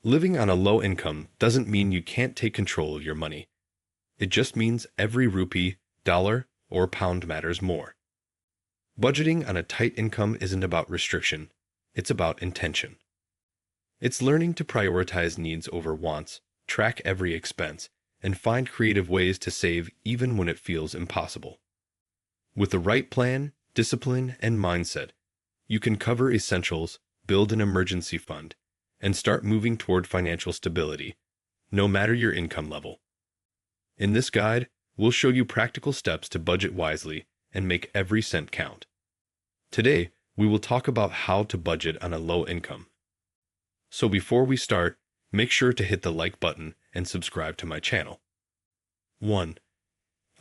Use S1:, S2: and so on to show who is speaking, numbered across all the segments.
S1: Living on a low income doesn't mean you can't take control of your money. It just means every rupee, dollar, or pound matters more. Budgeting on a tight income isn't about restriction, it's about intention. It's learning to prioritize needs over wants, track every expense, and find creative ways to save even when it feels impossible. With the right plan, discipline, and mindset, you can cover essentials, build an emergency fund, and start moving toward financial stability, no matter your income level. In this guide, we'll show you practical steps to budget wisely and make every cent count. Today, we will talk about how to budget on a low income. So before we start, make sure to hit the like button and subscribe to my channel. 1.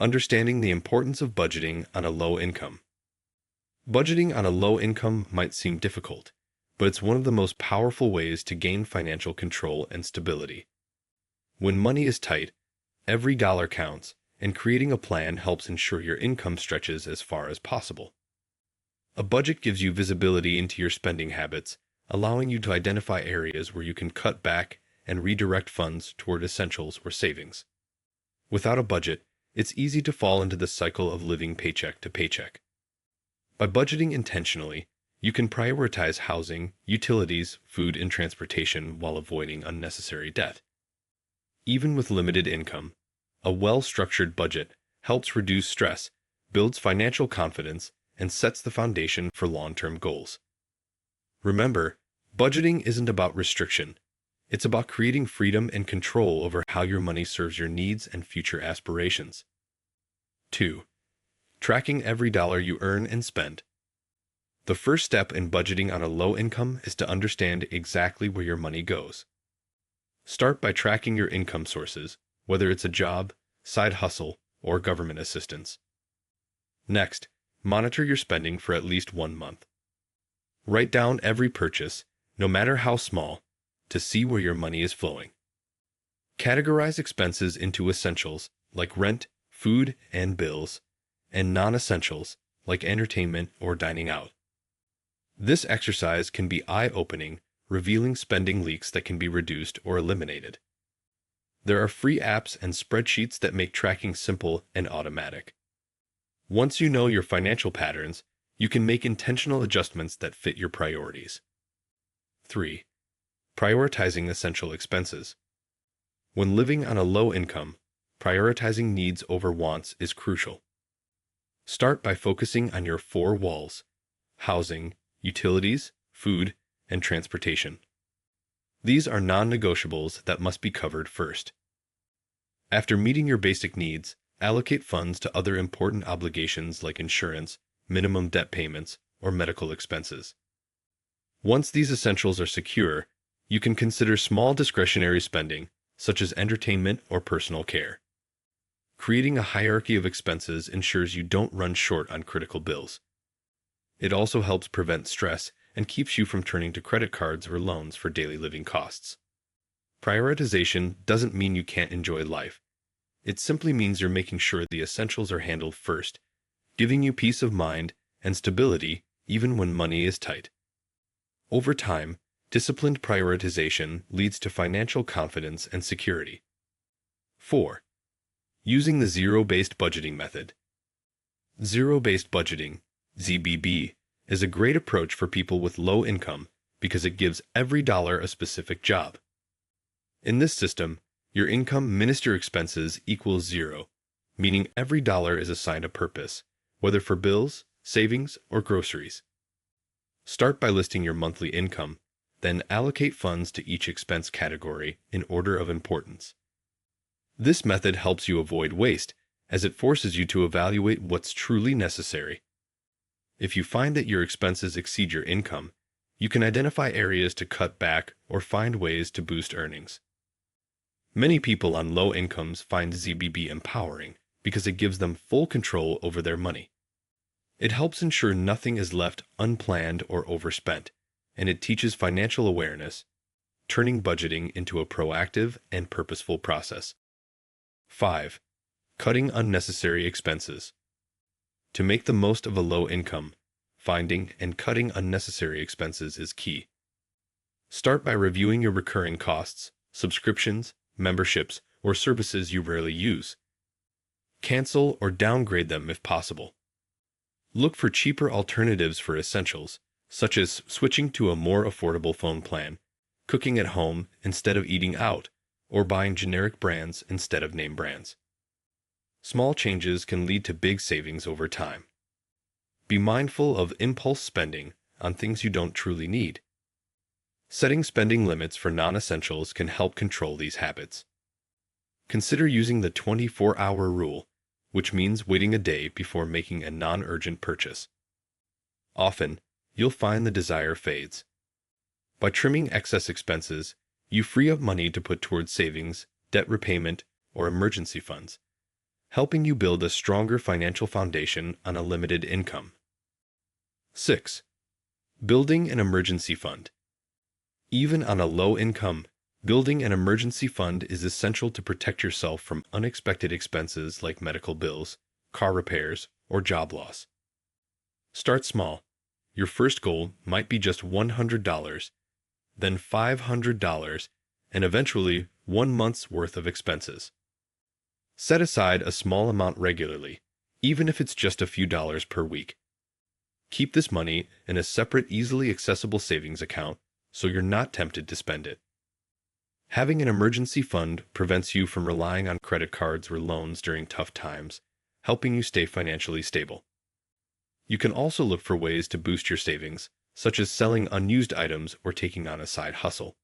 S1: Understanding the importance of budgeting on a low income. Budgeting on a low income might seem difficult, but it's one of the most powerful ways to gain financial control and stability. When money is tight, every dollar counts, and creating a plan helps ensure your income stretches as far as possible. A budget gives you visibility into your spending habits, allowing you to identify areas where you can cut back and redirect funds toward essentials or savings. Without a budget, it's easy to fall into the cycle of living paycheck to paycheck. By budgeting intentionally, you can prioritize housing, utilities, food, and transportation while avoiding unnecessary debt. Even with limited income, a well-structured budget helps reduce stress, builds financial confidence, and sets the foundation for long-term goals. Remember, budgeting isn't about restriction. It's about creating freedom and control over how your money serves your needs and future aspirations. 2. Tracking every dollar you earn and spend. The first step in budgeting on a low income is to understand exactly where your money goes. Start by tracking your income sources, whether it's a job, side hustle, or government assistance. Next, monitor your spending for at least 1 month. Write down every purchase, no matter how small, to see where your money is flowing. Categorize expenses into essentials, like rent, food, and bills, and non-essentials, like entertainment or dining out. This exercise can be eye-opening, revealing spending leaks that can be reduced or eliminated. There are free apps and spreadsheets that make tracking simple and automatic. Once you know your financial patterns, you can make intentional adjustments that fit your priorities. 3. Prioritizing essential expenses. When living on a low income, prioritizing needs over wants is crucial. Start by focusing on your 4 walls: housing, utilities, food, and transportation. These are non-negotiables that must be covered first. After meeting your basic needs, allocate funds to other important obligations like insurance, minimum debt payments, or medical expenses. Once these essentials are secure, you can consider small discretionary spending, such as entertainment or personal care. Creating a hierarchy of expenses ensures you don't run short on critical bills. It also helps prevent stress and keeps you from turning to credit cards or loans for daily living costs. Prioritization doesn't mean you can't enjoy life. It simply means you're making sure the essentials are handled first, giving you peace of mind and stability even when money is tight. Over time, disciplined prioritization leads to financial confidence and security. 4. Using the zero-based budgeting method. Zero-based budgeting, ZBB, is a great approach for people with low income because it gives every dollar a specific job. In this system, your income minus your expenses equals 0, meaning every dollar is assigned a purpose, whether for bills, savings, or groceries. Start by listing your monthly income, then allocate funds to each expense category in order of importance. This method helps you avoid waste, as it forces you to evaluate what's truly necessary. If you find that your expenses exceed your income, you can identify areas to cut back or find ways to boost earnings. Many people on low incomes find ZBB empowering because it gives them full control over their money. It helps ensure nothing is left unplanned or overspent, and it teaches financial awareness, turning budgeting into a proactive and purposeful process. 5. Cutting unnecessary expenses. To make the most of a low income, finding and cutting unnecessary expenses is key. Start by reviewing your recurring costs, subscriptions, memberships, or services you rarely use. Cancel or downgrade them if possible. Look for cheaper alternatives for essentials, such as switching to a more affordable phone plan, cooking at home instead of eating out, or buying generic brands instead of name brands. Small changes can lead to big savings over time. Be mindful of impulse spending on things you don't truly need. Setting spending limits for non-essentials can help control these habits. Consider using the 24-hour rule, which means waiting a day before making a non-urgent purchase. Often, you'll find the desire fades. By trimming excess expenses, you free up money to put towards savings, debt repayment, or emergency funds, helping you build a stronger financial foundation on a limited income. 6. Building an emergency fund. Even on a low income, building an emergency fund is essential to protect yourself from unexpected expenses like medical bills, car repairs, or job loss. Start small. Your first goal might be just $100, then $500, and eventually 1 month's worth of expenses. Set aside a small amount regularly, even if it's just a few dollars per week. Keep this money in a separate, easily accessible savings account so you're not tempted to spend it. Having an emergency fund prevents you from relying on credit cards or loans during tough times, helping you stay financially stable. You can also look for ways to boost your savings, such as selling unused items or taking on a side hustle.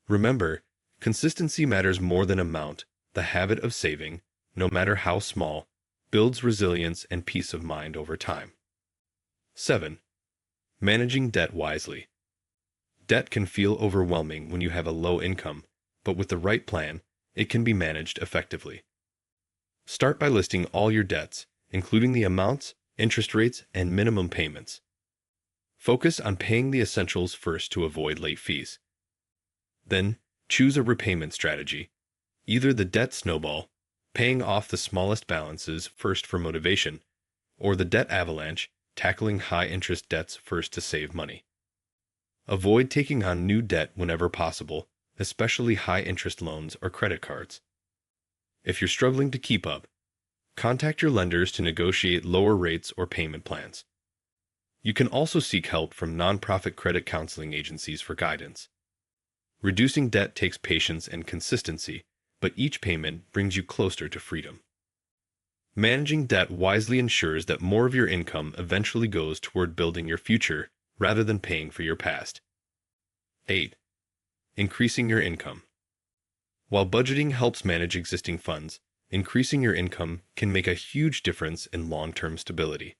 S1: Remember, consistency matters more than amount. The habit of saving, no matter how small, builds resilience and peace of mind over time. 7. Managing debt wisely. Debt can feel overwhelming when you have a low income, but with the right plan, it can be managed effectively. Start by listing all your debts, including the amounts, interest rates, and minimum payments. Focus on paying the essentials first to avoid late fees. Then, choose a repayment strategy. Either the debt snowball, paying off the smallest balances first for motivation, or the debt avalanche, tackling high-interest debts first to save money. Avoid taking on new debt whenever possible, especially high-interest loans or credit cards. If you're struggling to keep up, contact your lenders to negotiate lower rates or payment plans. You can also seek help from nonprofit credit counseling agencies for guidance. Reducing debt takes patience and consistency, but each payment brings you closer to freedom. Managing debt wisely ensures that more of your income eventually goes toward building your future rather than paying for your past. 8. Increasing your income. While budgeting helps manage existing funds, increasing your income can make a huge difference in long-term stability.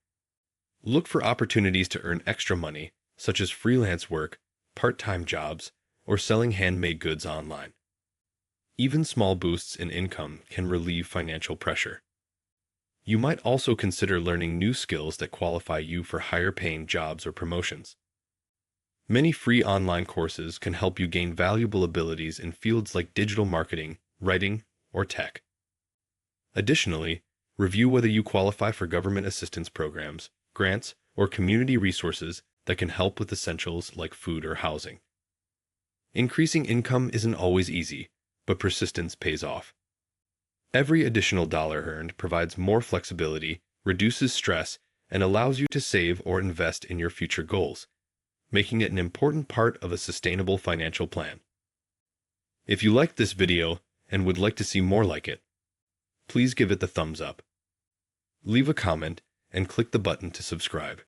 S1: Look for opportunities to earn extra money, such as freelance work, part-time jobs, or selling handmade goods online. Even small boosts in income can relieve financial pressure. You might also consider learning new skills that qualify you for higher-paying jobs or promotions. Many free online courses can help you gain valuable abilities in fields like digital marketing, writing, or tech. Additionally, review whether you qualify for government assistance programs, grants, or community resources that can help with essentials like food or housing. Increasing income isn't always easy, but persistence pays off. Every additional dollar earned provides more flexibility, reduces stress, and allows you to save or invest in your future goals, making it an important part of a sustainable financial plan. If you liked this video and would like to see more like it, please give it the thumbs up. Leave a comment and click the button to subscribe.